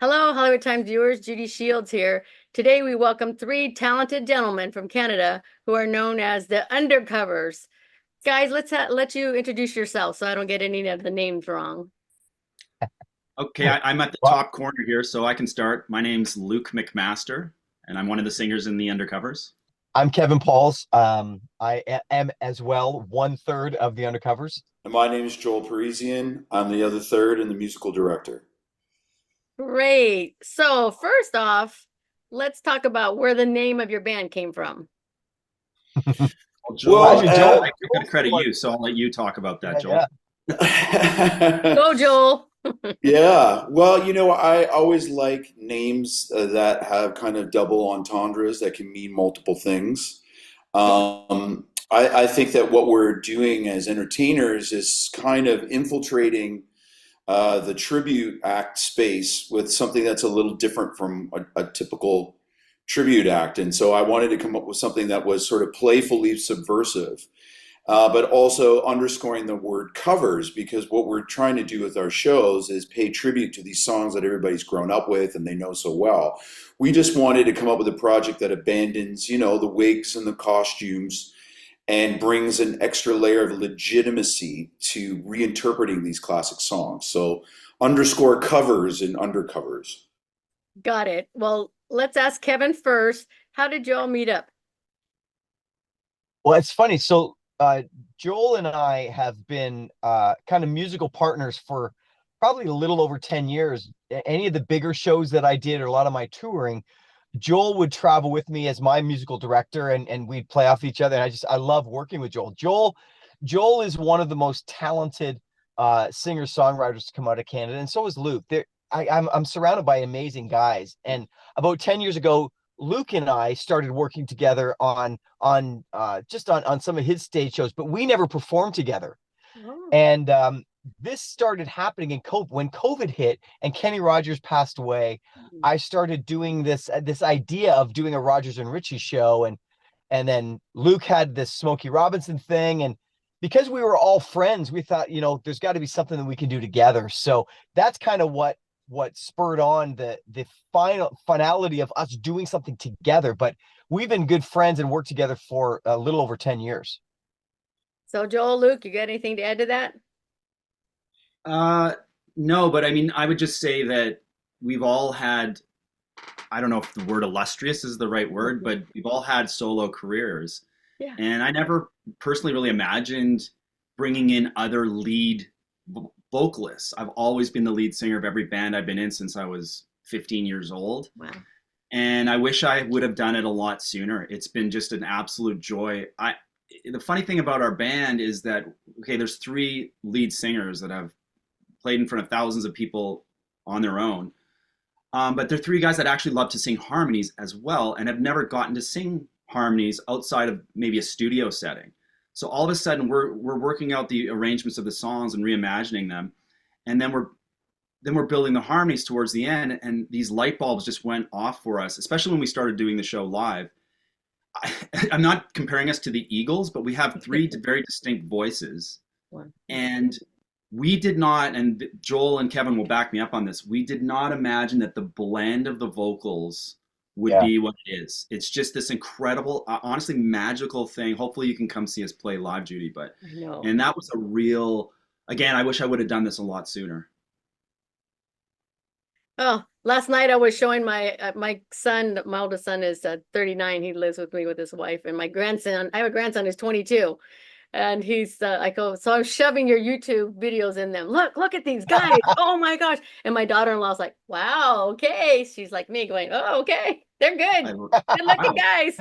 Hello, Hollywood Times viewers. Judy Shields here. Today we welcome three talented gentlemen from Canada who are known as the Undercovers. Guys, let you introduce yourself so I don't get any of the names wrong. Okay, I'm at the Well, top corner here, so I can start. My name's Luke McMaster, and I'm one of the singers in the Undercovers. I'm Kevin Pauls. Am as well one third of the Undercovers. And my name is Joel Parisien. I'm the other third and the musical director. Great. So first off, let's talk about where the name of your band came from. Well, Joel, Well, Actually, Joel, I'm going to credit you, so I'll let you talk about that, Joel. yeah. Go, Joel. Yeah, well, I always like names that have kind of double entendres that can mean multiple things. I think that what we're doing as entertainers is kind of infiltrating the tribute act space with something that's a little different from a typical tribute act. And so I wanted to come up with something that was sort of playfully subversive, but also underscoring the word covers, because what we're trying to do with our shows is pay tribute to these songs that everybody's grown up with and they know so well. We just wanted to come up with a project that abandons, the wigs and the costumes and brings an extra layer of legitimacy to reinterpreting these classic songs. So underscore covers and undercovers. Got it. Well, let's ask Kevin first. How did you all meet up? Well, it's funny. So Joel and I have been kind of musical partners for probably a little over 10 years. Any of the bigger shows that I did or a lot of my touring, Joel would travel with me as my musical director and we'd play off each other. And I love working with Joel. Joel is one of the most talented singer-songwriters to come out of Canada, and so is Luke. I'm surrounded by amazing guys. And about 10 years ago, Luke and I started working together on some of his stage shows, but we never performed together. Oh. And this started happening in COVID when COVID hit and Kenny Rogers passed away. I started doing this idea of doing a Rogers and Richie show, and then Luke had this Smokey Robinson thing, and because we were all friends, we thought, there's got to be something that we can do together. So that's kind of what spurred on the finality of us doing something together. But we've been good friends and worked together for a little over 10 years. So Joel, Luke, you got anything to add to that? No, but I mean, I would just say that we've all had, I don't know if the word illustrious is the right word, but we've all had solo careers. Yeah. And I never personally really imagined bringing in other lead vocalists. I've always been the lead singer of every band I've been in since I was 15 years old. Wow. And I wish I would have done it a lot sooner. It's been just an absolute joy. The funny thing about our band is that, okay, there's three lead singers that have played in front of thousands of people on their own. But they're three guys that actually love to sing harmonies as well and have never gotten to sing harmonies outside of maybe a studio setting. So all of a sudden we're working out the arrangements of the songs and reimagining them. And then we're building the harmonies towards the end, and these light bulbs just went off for us, especially when we started doing the show live. I'm not comparing us to the Eagles, but we have three very distinct voices. Wow. And we did not, and Joel and Kevin will back me up on this, we did not imagine that the blend of the vocals would be what it is. It's just this incredible, honestly magical thing. Hopefully you can come see us play live, Judy. But and that was a real, again, I wish I would have done this a lot sooner. Oh, last night I was showing my son, my oldest son is 39. He lives with me with his wife, and my grandson, I have a grandson who's 22. And he's I go, so I'm shoving your YouTube videos in them. Look at these guys. Oh my gosh. And my daughter-in-law's like, wow, okay. She's like me going, oh, okay. They're good. Good looking guys.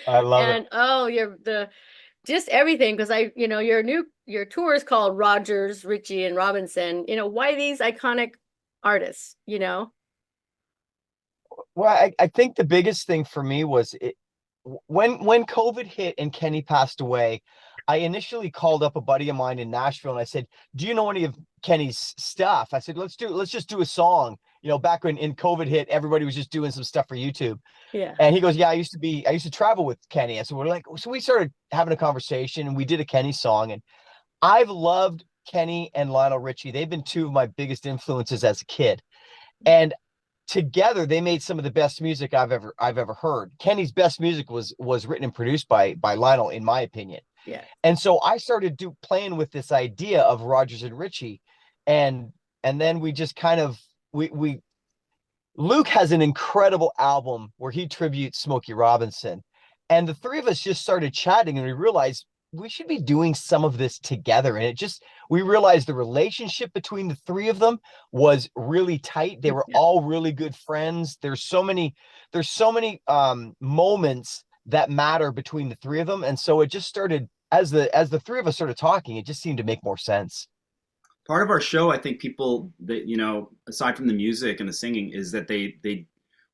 I love and it. oh, you're just everything, because your tour is called Rogers, Richie, and Robinson. Why these iconic artists, Well, I think the biggest thing for me was when COVID hit and Kenny passed away. I initially called up a buddy of mine in Nashville and I said, "Do you know any of Kenny's stuff?" I said, "Let's just do a song." Back when in COVID hit, everybody was just doing some stuff for YouTube. Yeah. And he goes, "Yeah, I used to travel with Kenny." And so we started having a conversation and we did a Kenny song. And I've loved Kenny and Lionel Richie. They've been two of my biggest influences as a kid. And together they made some of the best music I've ever heard. Kenny's best music was written and produced by Lionel, in my opinion. Yeah. And so I started playing with this idea of Rogers and Richie, and then we just kind of we Luke has an incredible album where he tributes Smokey Robinson, and the three of us just started chatting, and we realized we should be doing some of this together. And we realized the relationship between the three of them was really tight. They were all really good friends. There's so many moments that matter between the three of them. And so it just started, as the three of us started talking, it just seemed to make more sense. Part of our show, I think people that, aside from the music and the singing, is that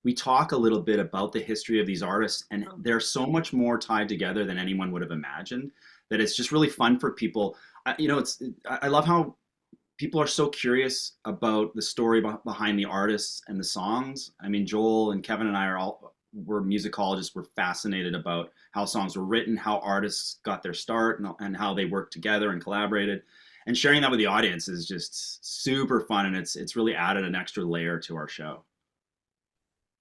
we talk a little bit about the history of these artists, and they're so much more tied together than anyone would have imagined, that it's just really fun for people. I love how people are so curious about the story behind the artists and the songs. I mean, Joel and Kevin and I we're musicologists. We're fascinated about how songs were written, how artists got their start, and how they worked together and collaborated. And sharing that with the audience is just super fun, and it's really added an extra layer to our show.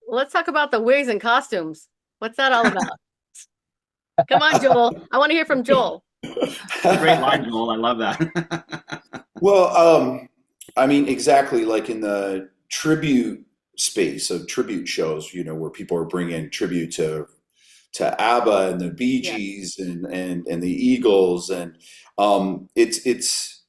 Let's talk about the wigs and costumes. What's that all about? Come on, Joel. I want to hear from Joel. Great line, Joel. I love that. Well, I mean, exactly like in the tribute space of tribute shows, where people are bringing tribute to ABBA and the Bee Gees and the Eagles, and it's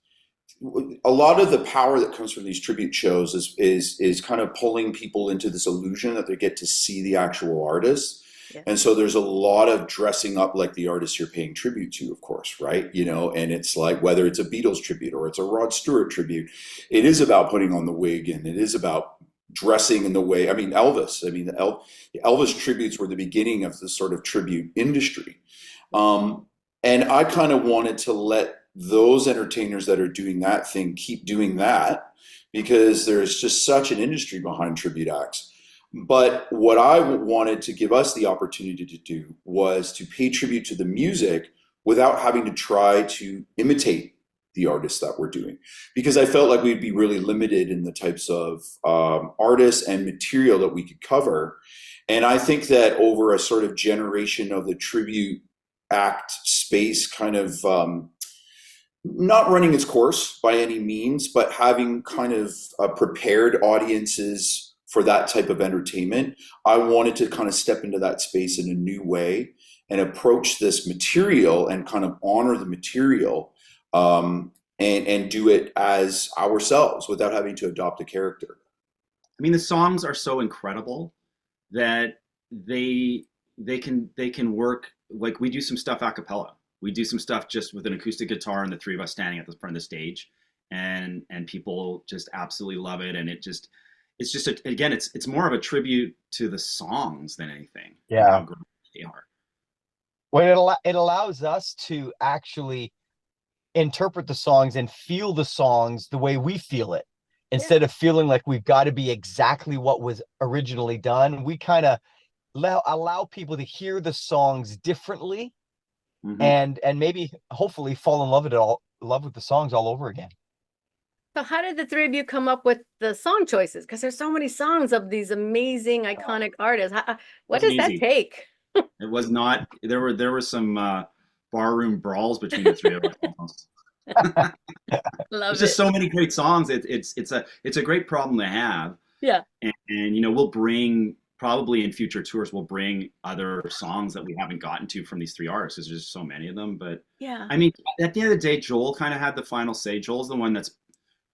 a lot of the power that comes from these tribute shows is kind of pulling people into this illusion that they get to see the actual artists. Yeah. And so there's a lot of dressing up like the artists you're paying tribute to, of course, right? And it's like, whether it's a Beatles tribute or it's a Rod Stewart tribute, it is about putting on the wig, and it is about dressing in the way. I mean, Elvis. Elvis tributes were the beginning of this sort of tribute industry. And I kind of wanted to let those entertainers that are doing that thing keep doing that, because there's just such an industry behind tribute acts. But what I wanted to give us the opportunity to do was to pay tribute to the music without having to try to imitate the artists that we're doing, because I felt like we'd be really limited in the types of artists and material that we could cover. And I think that over a sort of generation of the tribute act space kind of not running its course by any means, but having kind of prepared audiences for that type of entertainment, I wanted to kind of step into that space in a new way and approach this material and kind of honor the material, and do it as ourselves without having to adopt a character. I mean, the songs are so incredible that they can work. Like, we do some stuff a cappella. We do some stuff just with an acoustic guitar and the three of us standing at the front of the stage, and people just absolutely love it. And it's more of a tribute to the songs than anything. Yeah, how great they are. Well, it allows us to actually interpret the songs and feel the songs the way we feel it, instead of feeling like we've got to be exactly what was originally done. We kind of allow people to hear the songs differently, and maybe hopefully fall in love with the songs all over again. So how did the three of you come up with the song choices? Because there's so many songs of these amazing, iconic artists. What does that take? It was not. There were some barroom brawls between the three of us. There's just so many great songs. It's a great problem to have. Yeah. And we'll bring, probably in future tours, we'll bring other songs that we haven't gotten to from these three artists, because there's just so many of them. But yeah, I mean, at the end of the day, Joel kind of had the final say. Joel's the one that's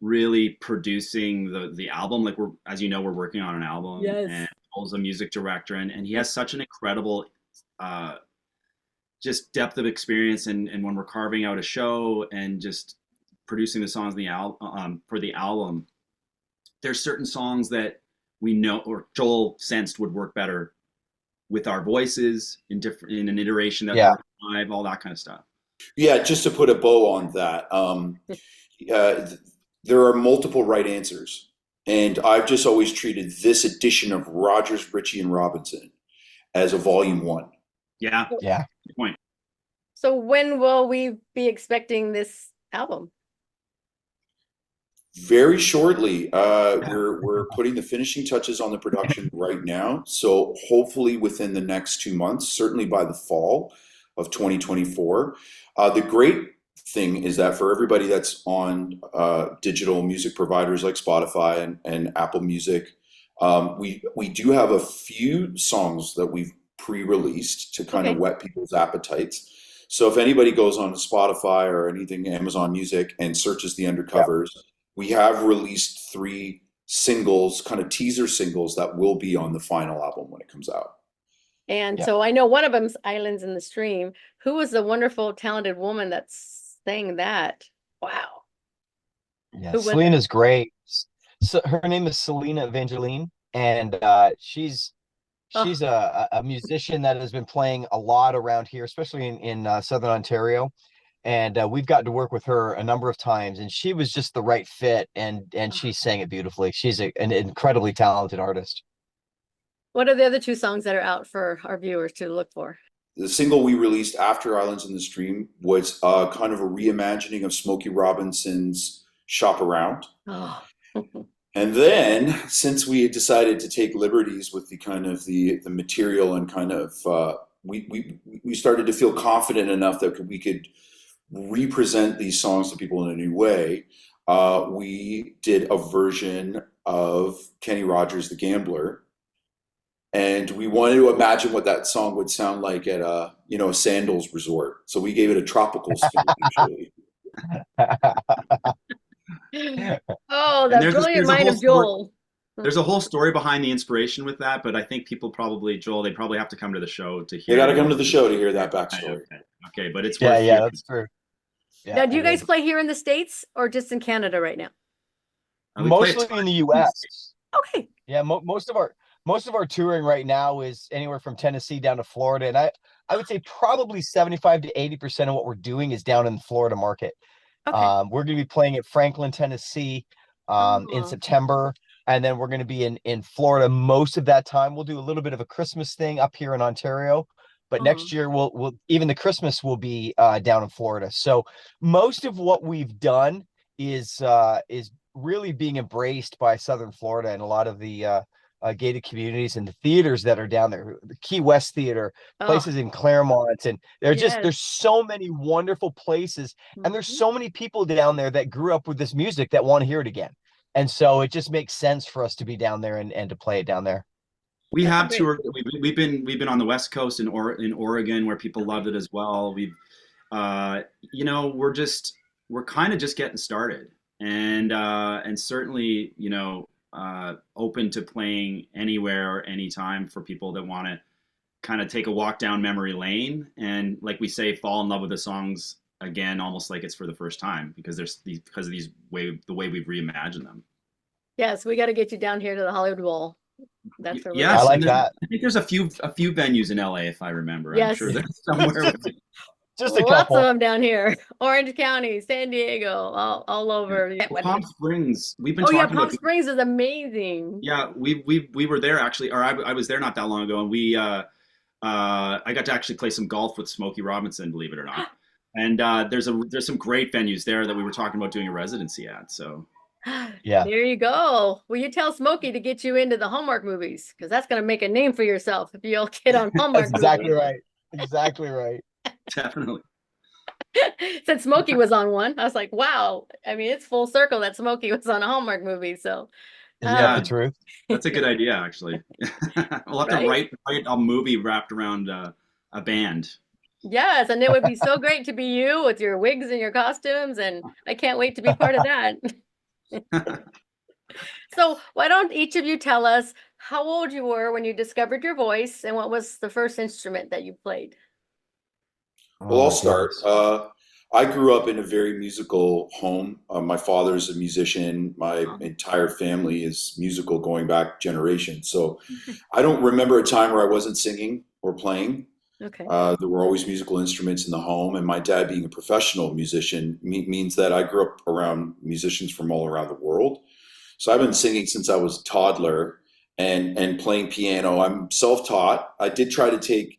really producing the album. Like, as you know, we're working on an album. Yes. And Joel's a music director, and he has such an incredible just depth of experience, and when we're carving out a show and just producing the songs for the album, there's certain songs that we know, or Joel sensed, would work better with our voices in an iteration that live, all that kind of stuff. Yeah, just to put a bow on that, there are multiple right answers, and I've just always treated this edition of Rogers, Richie, and Robinson as a volume 1. Yeah. Good point. So when will we be expecting this album? Very shortly. We're putting the finishing touches on the production right now. So hopefully within the next 2 months, certainly by the fall of 2024. The great thing is that for everybody that's on digital music providers like Spotify and Apple Music, we do have a few songs that we've pre-released to kind of Okay. whet people's appetites. So if anybody goes on Spotify or anything, Amazon Music, and searches the Yeah. Undercovers, we have released 3 singles, kind of teaser singles that will be on the final album when it comes out. And Yeah. so I know one of them's Islands in the Stream. Who was the wonderful, talented woman that sang that? Wow. Yeah, Who was it? Selena's great. So her name is Selena Evangeline, and she's Oh, a musician that has been playing a lot around here, especially in Southern Ontario. And we've gotten to work with her a number of times, and she was just the right fit, and she sang it beautifully. She's an incredibly talented artist. what are the other 2 songs that are out for our viewers to look for? The single we released after Islands in the Stream was kind of a reimagining of Smokey Robinson's Shop Around. Oh, And then, since we had decided to take liberties with the kind of the material and kind of we started to feel confident enough that we could represent these songs to people in a new way. We did a version of Kenny Rogers' "The Gambler," and we wanted to imagine what that song would sound like at a sandals resort. So we gave it a tropical spin, actually. oh, And that there's brilliant a mind whole of story. Joel. There's a whole story behind the inspiration with that, but I think people probably, Joel, they probably have to come to the show to They hear. got to come to the show to hear that backstory. Okay, but it's Yeah, worth yeah, hearing. that's true. Yeah, Now, do you it guys is. play here in the States or just in Canada right now? We play a Mostly ton in the in U.S. Okay. Yeah, most of our touring right now is anywhere from Tennessee down to Florida, and I would say probably 75 to 80% of what we're doing is down in the Florida market. Okay. We're going to be playing at Franklin, Tennessee, in Oh, September, and then we're going to be in Florida most of that time. We'll do a little bit of a Christmas thing up here in Ontario, but oh, next year we'll even the Christmas will be down in Florida. So most of what we've done is really being embraced by Southern Florida and a lot of the gated communities and the theaters that are down there, the Key West Theater, oh, places in Claremont, and yes. there's so many wonderful places, and there's Mhm. so many people down there that grew up with this music that want to hear it again. And so it just makes sense for us to be down there and to play it down there. We That's a have great toured. group. We've been on the West Coast in Oregon where people loved it as well. We're kind of just getting started, and certainly open to playing anywhere or anytime for people that want to kind of take a walk down memory lane and, like we say, fall in love with the songs again, almost like it's for the first time because of the way we've reimagined them. Yes, we got to get you down here to the Hollywood Bowl. That's where we're Yes, I like and that. I think there's a few venues in LA if I remember. I'm Yes. sure there's somewhere. Just a Lots couple. of them down here. Orange County, San Diego, all over. Well, Palm Springs. We've been Oh yeah, talking Palm about. Springs is amazing. Yeah, we were there actually, or I was there not that long ago, and I got to actually play some golf with Smokey Robinson, believe it or not. And there's some great venues there that we were talking about doing a residency at. So Yeah. There you go. Will you tell Smokey to get you into the Hallmark movies? Because that's going to make a name for yourself if you'll get on Hallmark That's exactly movies. right. Exactly right. definitely. Said Smokey was on one. I was like, wow. I mean, it's full circle that Smokey was on a Hallmark movie. So Isn't that Yeah. the truth? That's a good idea, actually. We'll have to Right? write a movie wrapped around a band. Yes, and it would be so great to be you with your wigs and your costumes, and I can't wait to be part of that. So why don't each of you tell us how old you were when you discovered your voice and what was the first instrument that you played? Well, I'll Oh, start. goodness. I grew up in a very musical home. My father's a musician. My entire family is musical going back generations. So I don't remember a time where I wasn't singing or playing. Okay. There were always musical instruments in the home. And my dad being a professional musician means that I grew up around musicians from all around the world. So I've been singing since I was a toddler and playing piano. I'm self-taught. I did try to take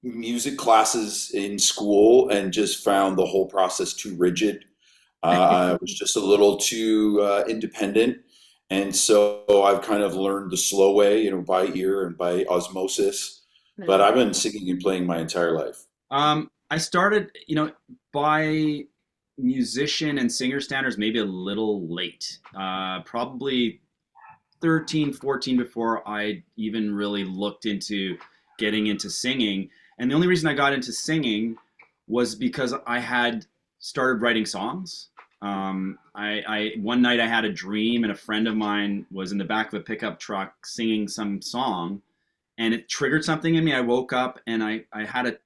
music classes in school and just found the whole process too rigid. I was just a little too independent. And so I've kind of learned the slow way, by ear and by osmosis. But Nice. I've been singing and playing my entire life. I started, by musician and singer standards, maybe a little late. Probably 13, 14 before I even really looked into getting into singing. And the only reason I got into singing was because I had started writing songs. I one night I had a dream, and a friend of mine was in the back of a pickup truck singing some song, and it triggered something in me. I woke up and I had a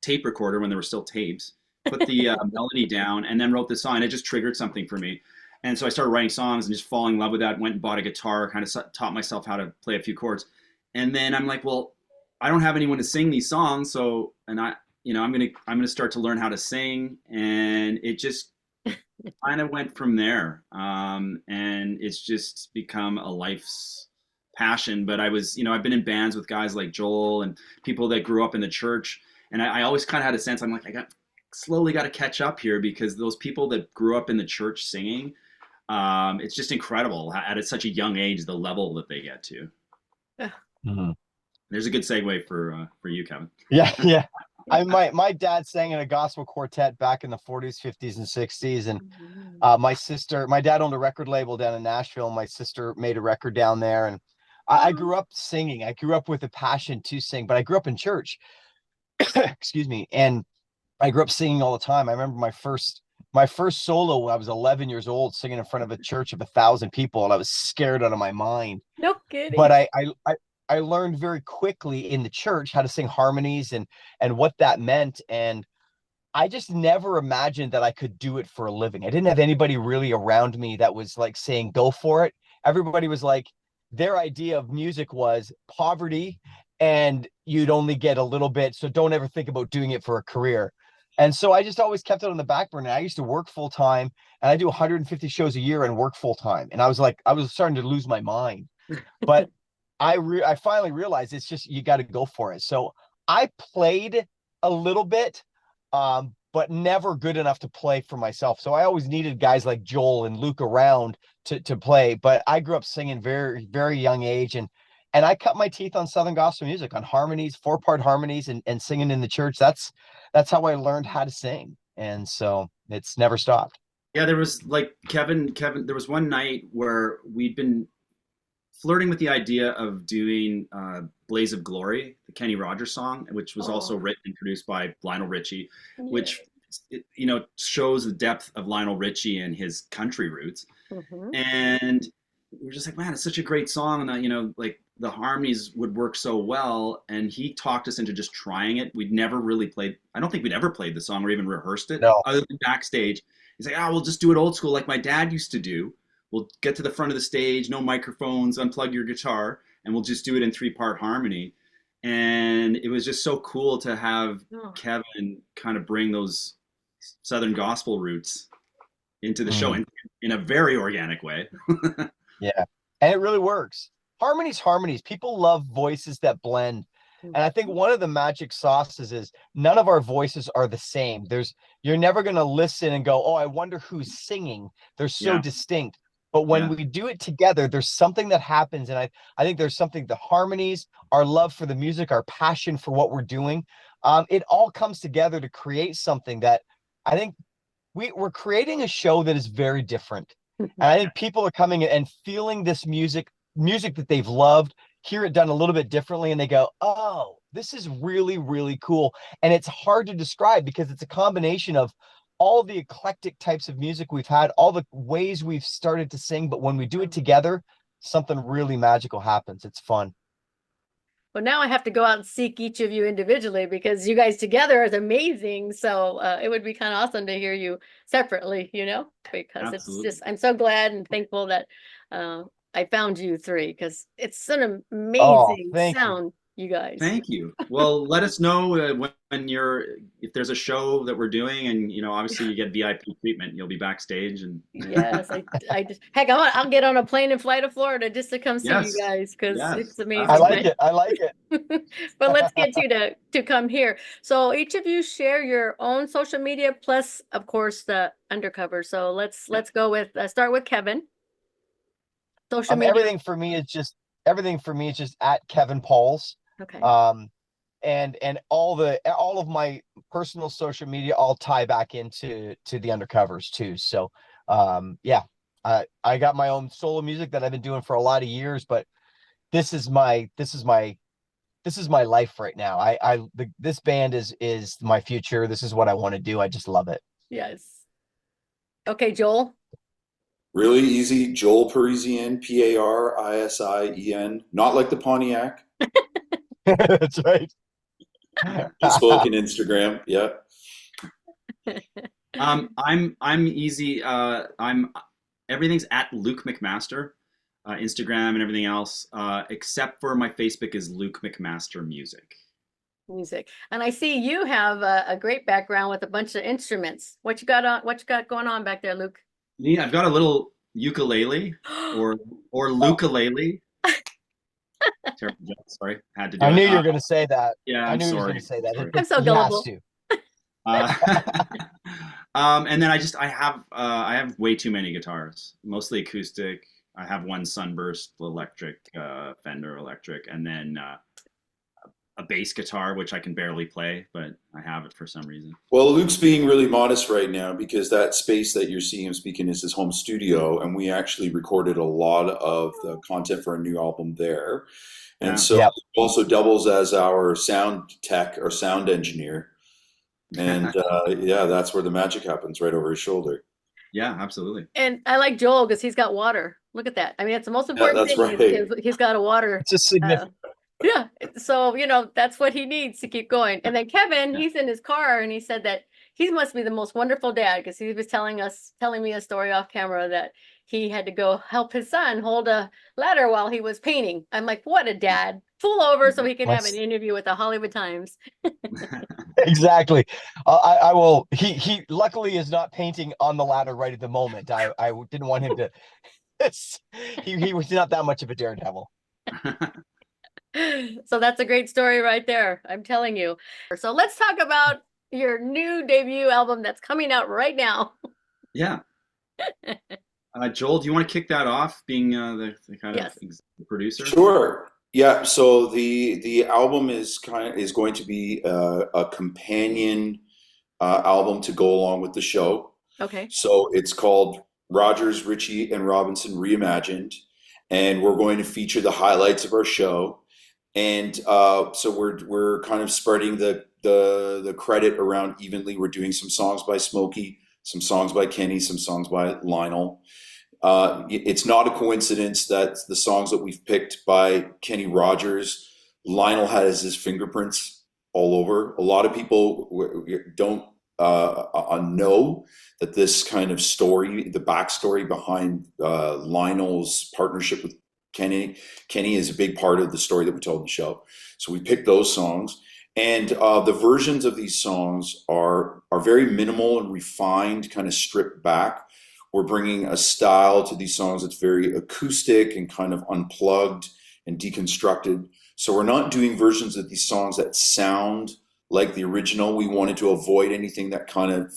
tape recorder when there were still tapes, put the melody down, and then wrote the song. And it just triggered something for me. And so I started writing songs and just falling in love with that. Went and bought a guitar, kind of taught myself how to play a few chords. And then I'm like, well, I don't have anyone to sing these songs, so I'm gonna start to learn how to sing, and it just kind of went from there. And it's just become a life's passion. But I've been in bands with guys like Joel and people that grew up in the church, and I always kind of had a sense, I'm like, slowly got to catch up here, because those people that grew up in the church singing, it's just incredible at such a young age, the level that they get to. Mhm. There's a good segue for you, Kevin. Yeah, yeah. My dad sang in a gospel quartet back in the 40s, 50s, and 60s, and my dad owned a record label down in Nashville. And my sister made a record down there, and I grew up singing. I grew up with a passion to sing, but I grew up in church. Excuse me, and I grew up singing all the time. I remember my first solo when I was 11 years old, singing in front of a church of 1,000 people, and I was scared out of my mind. No kidding. But I learned very quickly in the church how to sing harmonies and what that meant. And I just never imagined that I could do it for a living. I didn't have anybody really around me that was like saying, go for it. Everybody was like, their idea of music was poverty and you'd only get a little bit. So don't ever think about doing it for a career. And so I just always kept it on the back burner. I used to work full time, and I do 150 shows a year and work full time. And I was starting to lose my mind. But I finally realized it's just, you got to go for it. So I played a little bit, but never good enough to play for myself. So I always needed guys like Joel and Luke around to play. But I grew up singing very, very young age, and I cut my teeth on Southern gospel music, on harmonies, 4-part harmonies, and singing in the church. That's how I learned how to sing. And so it's never stopped. Yeah, there was like Kevin, there was one night where we'd been flirting with the idea of doing Blaze of Glory, the Kenny Rogers song, which was also written and produced by Lionel Richie, which shows the depth of Lionel Richie and his country roots. And we were just like, man, it's such a great song, and like the harmonies would work so well. And he talked us into just trying it. We'd never really played, I don't think we'd ever played the song or even rehearsed it, No. other than backstage. He's like, we'll just do it old school like my dad used to do. We'll get to the front of the stage, no microphones, unplug your guitar, and we'll just do it in 3-part harmony. And it was just so cool to have Kevin kind of bring those Southern gospel roots into the show in a very organic way. Yeah, and it really works. Harmonies. People love voices that blend. And I think one of the magic sauces is none of our voices are the same. You're never going to listen and go, oh, I wonder who's singing. They're so distinct. But when we do it together, there's something that happens. And I think there's something, the harmonies, our love for the music, our passion for what we're doing. It all comes together to create something that I think we're creating a show that is very different. And I think people are coming in and feeling this music that they've loved, hear it done a little bit differently, and they go, oh, this is really, really cool. And it's hard to describe because it's a combination of all the eclectic types of music we've had, all the ways we've started to sing. But when we do it together, something really magical happens. It's fun. Well, now I have to go out and seek each of you individually because you guys together is amazing. So it would be kind of awesome to hear you separately, because Absolutely. it's just, I'm so glad and thankful that I found you three because it's an amazing sound. you guys. Thank you. Well, let us know when if there's a show that we're doing, and obviously you get VIP treatment. You'll be backstage, and Yes, I just heck, I'll get on a plane and fly to Florida just to come see you yes, guys because yes, it's amazing. I like it. I like it. But let's get you to come here. So each of you share your own social media, plus of course the Undercover. So let's go with start with Kevin. Social media. Everything for me is just at Kevin Pauls. Okay. And all of my personal social media all tie back into the Undercovers too. So yeah, I got my own solo music that I've been doing for a lot of years, but this is my life right now. This band is my future. This is what I want to do. I just love it. Yes. Okay, Joel. Really easy. Joel Parisien, Parisien. Not like the Pontiac. That's right. Facebook and Instagram. Yeah. I'm easy. Everything's at Luke McMaster, Instagram and everything else, except for my Facebook is Luke McMaster Music. And I see you have a great background with a bunch of instruments. What you got going on back there, Luke? Yeah, I've got a little ukulele or lukulele. Terrible joke, sorry, had to do I it. knew you were going to say that. Yeah, I knew you were sorry. going to say that. I'm so He has gullible. To. And then I have way too many guitars, mostly acoustic. I have one Sunburst electric, Fender electric, and then a bass guitar, which I can barely play, but I have it for some reason. Well, Luke's being really modest right now because that space that you're seeing him speaking is his home studio, and we actually recorded a lot of the content for a new album there. And Yeah. so Yeah. he also doubles as our sound tech or sound engineer. And yeah, that's where the magic happens, right over his shoulder. Yeah, absolutely. And I like Joel because he's got water. Look at that. I mean, it's the most important that's thing. right. He's got a water. It's a significant. Yeah. So, that's what he needs to keep going. And then Kevin, Yeah. he's in his car and he said that he must be the most wonderful dad because he was telling me a story off camera that he had to go help his son hold a ladder while he was painting. I'm like, what a dad. Pull over so he can have an interview with the Hollywood Times. Exactly. I will. He luckily is not painting on the ladder right at the moment. I didn't want him to. He was not that much of a daredevil. So that's a great story right there. I'm telling you. So let's talk about your new debut album that's coming out right now. Yeah. Joel, do you want to kick that off, being the kind Yes. of producer? Sure. Yeah. So the album is going to be a companion album to go along with the show. Okay. So it's called Rogers, Richie, and Robinson Reimagined, and we're going to feature the highlights of our show. And so we're kind of spreading the credit around evenly. We're doing some songs by Smokey, some songs by Kenny, some songs by Lionel. It's not a coincidence that the songs that we've picked by Kenny Rogers, Lionel has his fingerprints all over. A lot of people don't know that this kind of story, the backstory behind Lionel's partnership with Kenny is a big part of the story that we told in the show. So we picked those songs, and the versions of these songs are very minimal and refined, kind of stripped back. We're bringing a style to these songs that's very acoustic and kind of unplugged and deconstructed. So we're not doing versions of these songs that sound like the original. We wanted to avoid anything that kind of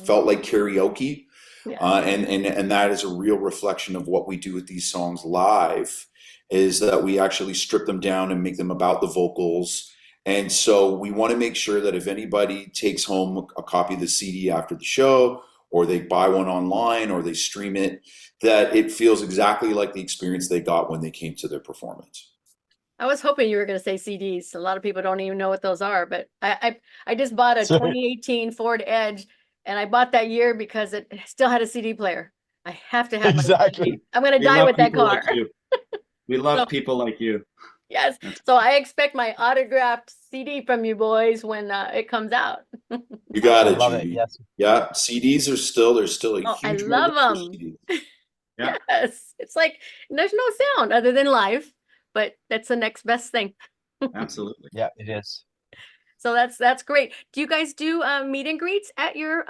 felt like karaoke. Yeah. And that is a real reflection of what we do with these songs live, is that we actually strip them down and make them about the vocals. And so we want to make sure that if anybody takes home a copy of the CD after the show, or they buy one online, or they stream it, that it feels exactly like the experience they got when they came to their performance. I was hoping you were going to say CDs. A lot of people don't even know what those are, but I just bought a 2018 Ford Edge, and I bought that year because it still had a CD player. I have to have my Exactly. CD. I'm going to We die love with that people car. like you. We love people like you. Yes. So I expect my autographed CD from you boys when it comes out. You got I it, love it. Judy. Yes. Yeah, CDs are still a Oh, I huge love market for them. CDs. Yeah. Yes. It's like there's no sound other than live, but that's the next best thing. Absolutely. Yeah, it is. So that's great. Do you guys do meet and greets at your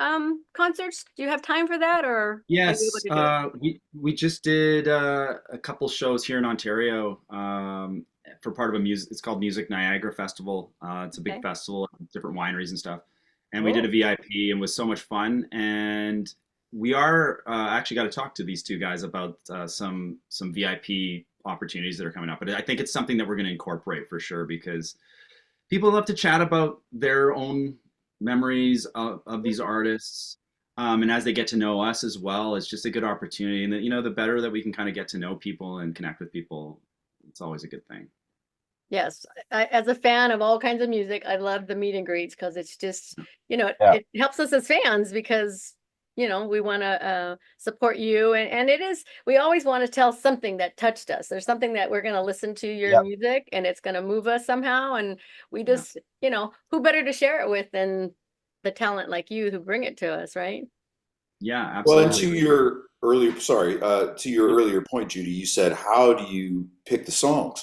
concerts? Do you have time for that, or are you able Yes, to do it? we just did a couple shows here in Ontario for part of a music. It's called Music Niagara Festival. It's a big Okay, festival, different wineries and stuff. And we did a cool. VIP and was so much fun. And we are actually got to talk to these two guys about some VIP opportunities that are coming up. But I think it's something that we're going to incorporate for sure because people love to chat about their own memories of these artists. And as they get to know us as well, it's just a good opportunity. And the better that we can kind of get to know people and connect with people, it's always a good thing. Yes, as a fan of all kinds of music, I love the meet and greets because it's just, Yeah. it helps us as fans because, we want to support you. And it is, we always want to tell something that touched us. There's something that we're going to listen to your Yep. music and it's going to move us somehow. And we Yeah. just, who better to share it with than the talent like you who bring it to us, right? Yeah, Well, and absolutely. to your earlier point, Judy, you said, how do you pick the songs?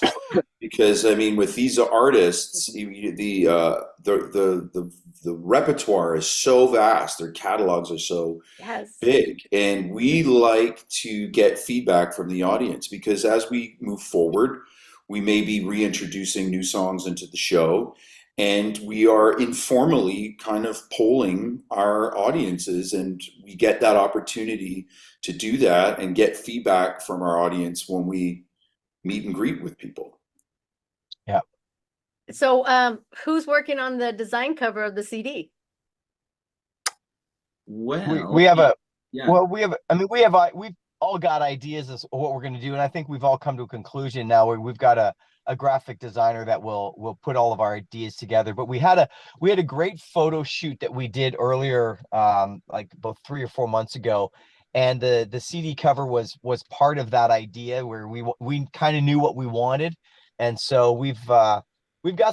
Because I mean, with these artists, the repertoire is so vast, their catalogs are so Yes. big, and we like to get feedback from the audience because as we move forward, we may be reintroducing new songs into the show, and we are informally kind of polling our audiences, and we get that opportunity to do that and get feedback from our audience when we meet and greet with people. Yeah. So, who's working on the design cover of the CD? Well, We have a yeah. well, we've all got ideas as what we're going to do, and I think we've all come to a conclusion now where we've got a graphic designer that will put all of our ideas together. But we had a great photo shoot that we did earlier, like about 3 or 4 months ago, and the CD cover was part of that idea where we kind of knew what we wanted, and so we've got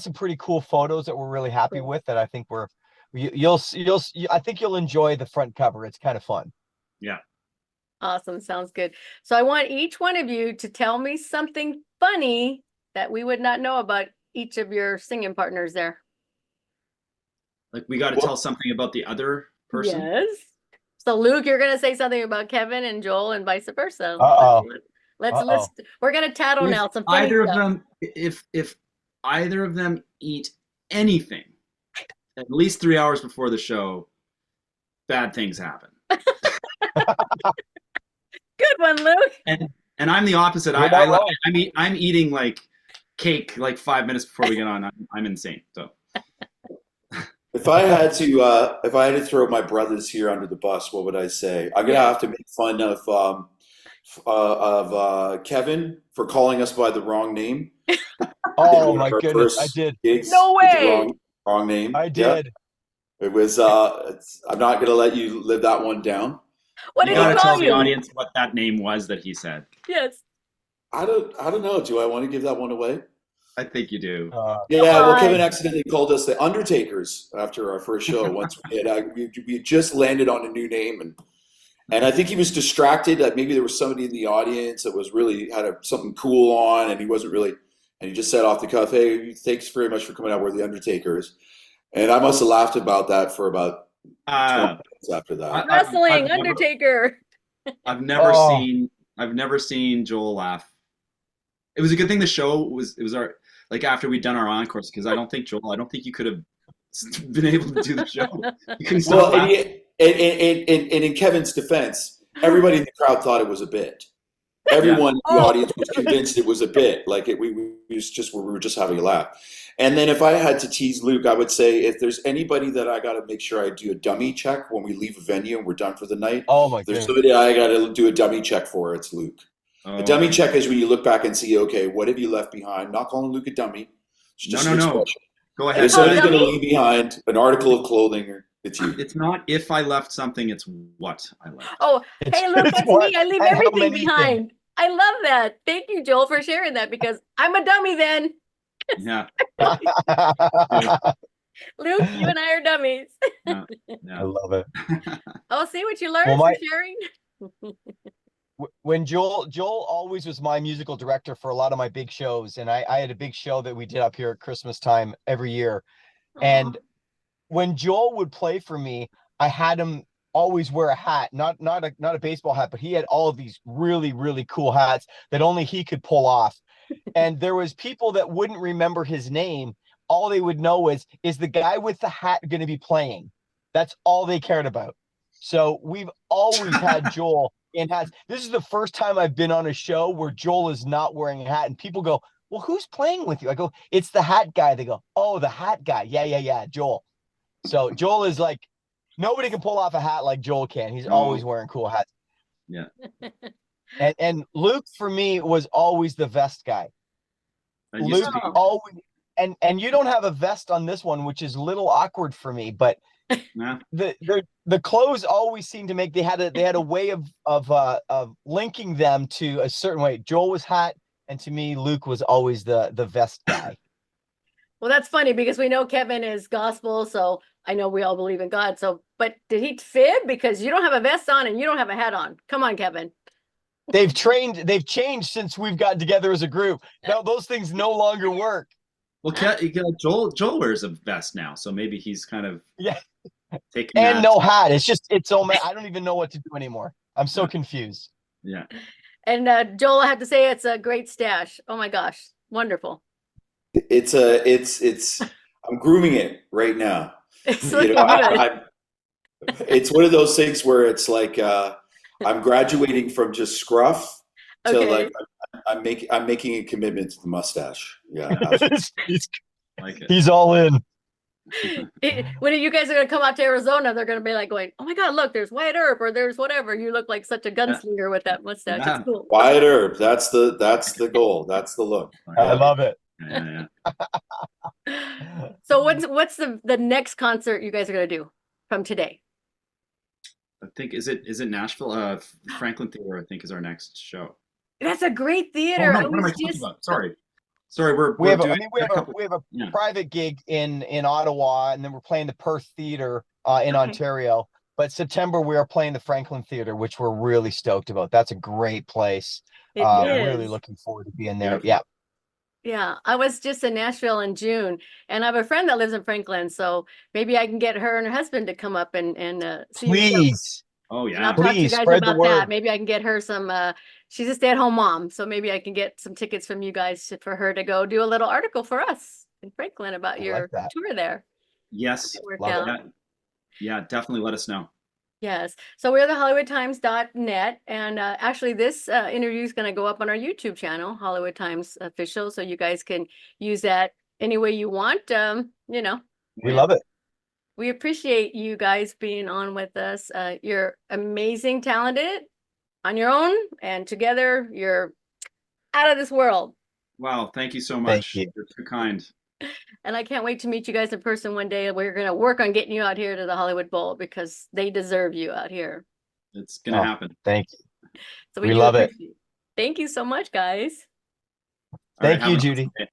some pretty cool photos that we're really happy Cool. with that I think I think you'll enjoy the front cover. It's kind of fun. Yeah. Awesome. Sounds good. So I want each one of you to tell me something funny that we would not know about each of your singing partners there. Like we got to tell something about the other person. Yes. So Luke, you're going to say something about Kevin and Joel and vice versa. Uh-oh. Let's Uh-oh. list. We're going to tattle If now some funny either stuff. of them, if either of them eat anything at least 3 hours before the show, bad things happen. Good one, Luke. And I'm the opposite. You're not wrong. I'm eating like cake like 5 minutes before we get on. I'm insane. So If I had to throw my brothers here under the bus, what would I say? I'm gonna have to make fun of Kevin for calling us by the wrong name. Oh One my of our goodness, I first did. gigs No with the way. wrong name. I Yeah. did. It was. I'm not gonna let you live that one down. What you did he got to call tell the you? audience what that name was that he said. Yes. I don't know. Do I want to give that one away? I think you do. Yeah. Well, Kevin on. accidentally called us the Undertakers after our first show. Once we had just landed on a new name, and I think he was distracted. That maybe there was somebody in the audience that was really had something cool on, and he wasn't really. And he just said off the cuff, "Hey, thanks very much for coming out. We're the Undertakers." And I must have laughed about that for about 20 minutes after that. Wrestling, Undertaker. I've never Oh. seen Joel laugh. It was a good thing the show was our like after we'd done our encores because I don't think you could have been able to do the show. You couldn't stop Well, laughing. and in Kevin's defense, everybody in the crowd thought it was a bit. Everyone in the audience was convinced it was a bit. Like we were just having a laugh. And then if I had to tease Luke, I would say if there's anybody that I got to make sure I do a dummy check when we leave a venue and we're done for the night. Oh my If there's goodness. somebody I got to do a dummy check for, it's Luke. A dummy check is when you look back and see, okay, what have you left behind? Not calling Luke a dummy. It's just an expression. Go And ahead. if somebody's going to Dummy? leave behind an article of clothing, it's you. It's not if I left something, it's what I left. Oh, hey, Luke, It's that's what me. I leave and how everything many behind. I love that. Thank you, Joel, for sharing that because I'm a dummy then. Yeah. Luke, you and I are dummies. Yeah. I love it. Oh, see what you learned Well, from sharing? When Joel always was my musical director for a lot of my big shows, and I had a big show that we did up here at Christmas time every year. And when Joel would play for me, I had him always wear a hat, not a baseball hat, but he had all of these really, really cool hats that only he could pull off. And there was people that wouldn't remember his name. All they would know is the guy with the hat going to be playing? That's all they cared about. So we've always had Joel in hats. This is the first time I've been on a show where Joel is not wearing a hat, and people go, well, who's playing with you? I go, it's the hat guy. They go, oh, the hat guy. Yeah, Joel. So Joel is like, nobody can pull off a hat like Joel can. He's always wearing cool hats. Yeah. And Luke for me was always the vest guy. Luke always, and you don't have a vest on this one, which is a little awkward for me, but Yeah. the clothes always seem to make, they had a way of linking them to a certain way. Joel was hat, and to me, Luke was always the vest guy. Well, that's funny because we know Kevin is gospel, so I know we all believe in God. So, but did he fib? Because you don't have a vest on and you don't have a hat on. Come on, Kevin. They've changed since we've gotten together as a group. Now those things no longer work. Well, Joel wears a vest now, so maybe he's kind of taking And that. no hat. It's so mad. I don't even know what to do anymore. I'm so confused. Yeah. And Joel, I have to say it's a great stash. Oh my gosh, wonderful. It's I'm grooming it right now. It's You looking know, good. it's one of those things where it's like I'm graduating from just scruff to Okay. like I'm making a commitment to the mustache. Yeah, He's all in. When you guys are gonna come out to Arizona, they're gonna be like going, "Oh my God, look, there's Wyatt Earp, or there's whatever." You look like such a gunslinger with that mustache. Yeah. It's cool. Wyatt Earp. That's the goal. That's the look. I love it. Yeah. So what's the next concert you guys are gonna do from today? I think is it Nashville? Franklin Theater, I think, is our next show. That's a great Oh, theater. no, I what am I was talking just about? Sorry, we're We have doing we a couple. have a Yeah. private gig in Ottawa, and then we're playing the Perth Theater in Okay. Ontario. But September we are playing the Franklin Theater, which we're really stoked about. That's a great place. It Really is. looking forward to being there. Beautiful. Yeah. Yeah, I was just in Nashville in June, and I have a friend that lives in Franklin, so maybe I can get her and her husband to come up and see your show. Please. Oh And I'll yeah. talk to you Please guys spread the about that. word. Maybe I can get her some. She's a stay-at-home mom, so maybe I can get some tickets from you guys for her to go do a little article for us in Franklin about I your like that. tour there. Yes. Work Love out. it. Yeah, definitely let us know. Yes. So we're the HollywoodTimes.net. And actually, this interview is going to go up on our YouTube channel, Hollywood Times Official. So you guys can use that any way you want. You know, We love it. we appreciate you guys being on with us. You're amazing, talented on your own, and together you're out of this world. Wow, thank you so Thank much. you. You're too kind. And I can't wait to meet you guys in person one day. We're going to work on getting you out here to the Hollywood Bowl because they deserve you out here. It's gonna Oh, happen. Thank you. So We do love it. appreciate- Thank you so much, guys. All right, Thank you, have an Judy. awesome day.